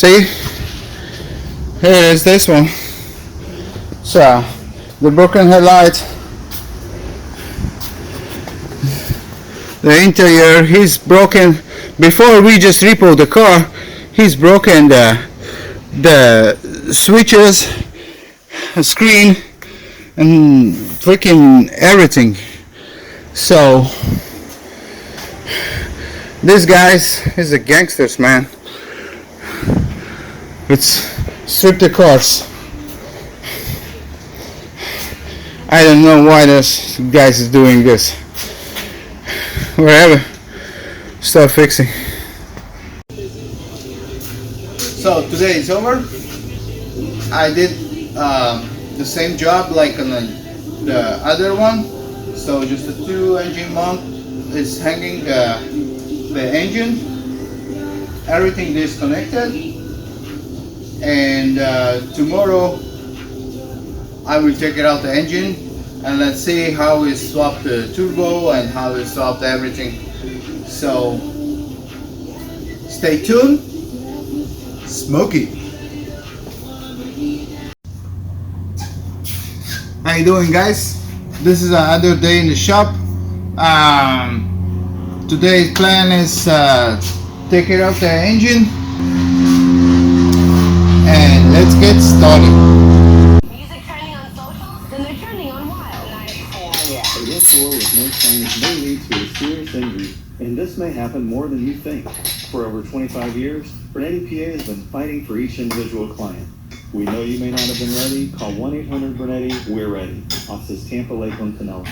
See, here is this one. So the broken headlight, the interior, he's broken. Before we just repo the car, he's broken the switches, screen, and freaking everything. So this guy's is a gangsters, man. It's strip the cars. I don't know why this guys is doing this. Wherever, start fixing. So today is over. I did the same job like on the other one. So just the two engine mount is hanging the engine. Everything disconnected. And tomorrow I will take it out the engine and let's see how we swap the turbo and how we swap everything. So stay tuned. Smokey. How you doing, guys? This is another day in the shop. Today's plan is take it out the engine and let's get started. Music trending on social? Then they're trending on Wild. A lift door with no change may lead to a serious injury, and this may happen more than you think. For over 25 years, Bernetti PA has been fighting for each individual client. We know you may not have been ready. Call 1-800-BERNETTI. We're ready. Offices Tampa, Lakeland, Pinellas.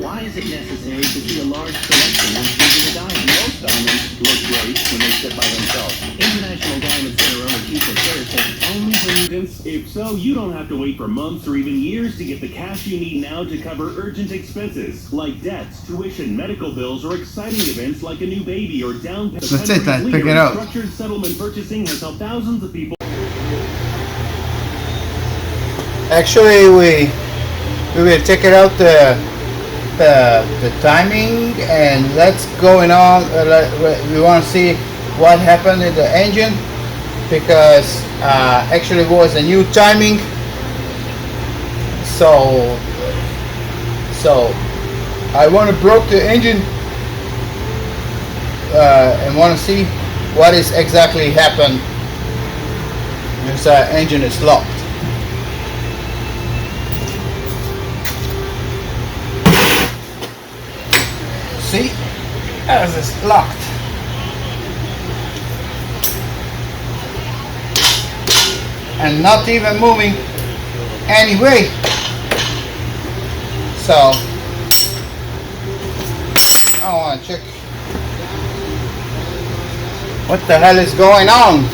Why is it necessary to see a large selection when choosing a diamond? Most diamonds look great when they sit by themselves. International Diamond Center owner Keith McClure says only when you... If so, you don't have to wait for months or even years to get the cash you need now to cover urgent expenses like debts, tuition, medical bills, or exciting events like a new baby or down payment. That's it, then. Pick it up. Structured settlement purchasing has helped thousands of people. Actually, we will take it out the timing and let's going on. We want to see what happened in the engine because actually it was a new timing. So I want to broke the engine and want to see what is exactly happened. This engine is locked. See, as it's locked. And not even moving anyway. So I want to check what the hell is going on.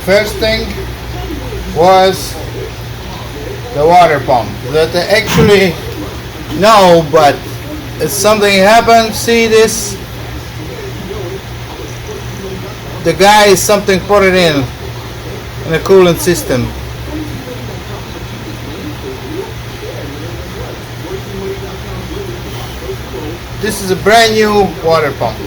first thing was the water pump. That I actually know, but if something happened, see this? The guy something put it in the coolant system. This is a brand new water pump.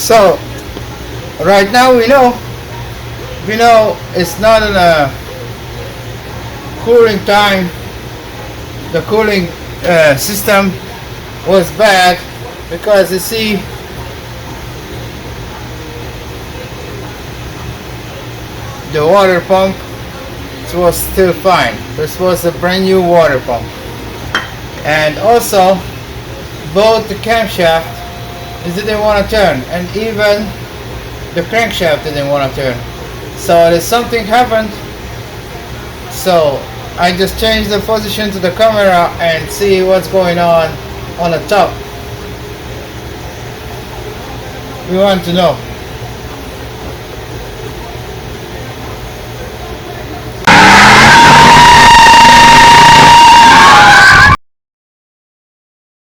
So right now we know it's not in a cooling time. The cooling system was bad because you see the water pump was still fine. This was a brand new water pump, and also both the camshaft didn't want to turn, and even the crankshaft didn't want to turn. So there's something happened. So I just changed the position to the camera and see what's going on the top. We want to know.